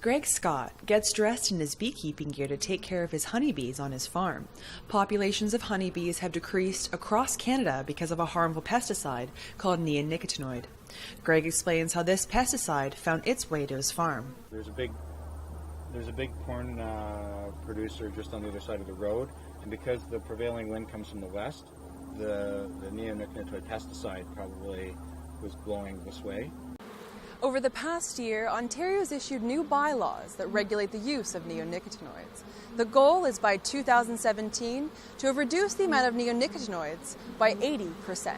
Greg Scott gets dressed in his beekeeping gear to take care of his honeybees on his farm. Populations of honeybees have decreased across Canada because of a harmful pesticide called neonicotinoid. Greg explains how this pesticide found its way to his farm. There's a big corn producer just on the other side of the road, and because the prevailing wind comes from the west, the neonicotinoid pesticide probably was blowing this way. Over the past year, Ontario's issued new bylaws that regulate the use of neonicotinoids. The goal is by 2017 to have reduced the amount of neonicotinoids by 80%.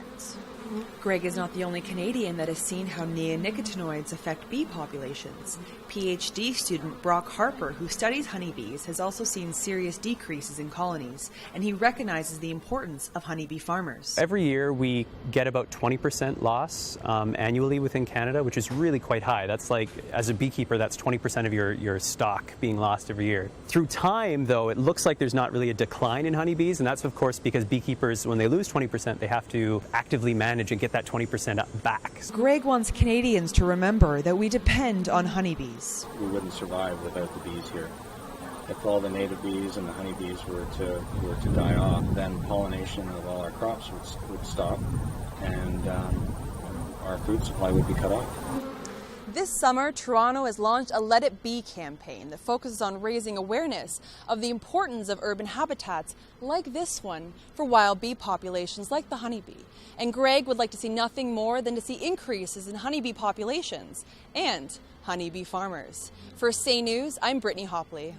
Greg is not the only Canadian that has seen how neonicotinoids affect bee populations. PhD student Brock Harper, who studies honeybees, has also seen serious decreases in colonies, and he recognizes the importance of honeybee farmers. Every year we get about 20% loss annually within Canada, which is really quite high. That's like, as a beekeeper, that's 20% of your stock being lost every year. Through time, though, it looks like there's not really a decline in honeybees, and that's of course because beekeepers, when they lose 20%, they have to actively manage and get that 20% back. Greg wants Canadians to remember that we depend on honeybees. We wouldn't survive without the bees here. If all the native bees and the honeybees were to die off, then pollination of all our crops would stop, and our food supply would be cut off. This summer, Toronto has launched a Let It Be campaign that focuses on raising awareness of the importance of urban habitats like this one for wild bee populations like the honeybee. And Greg would like to see nothing more than to see increases in honeybee populations and honeybee farmers. For Say News, I'm Brittney Hopley.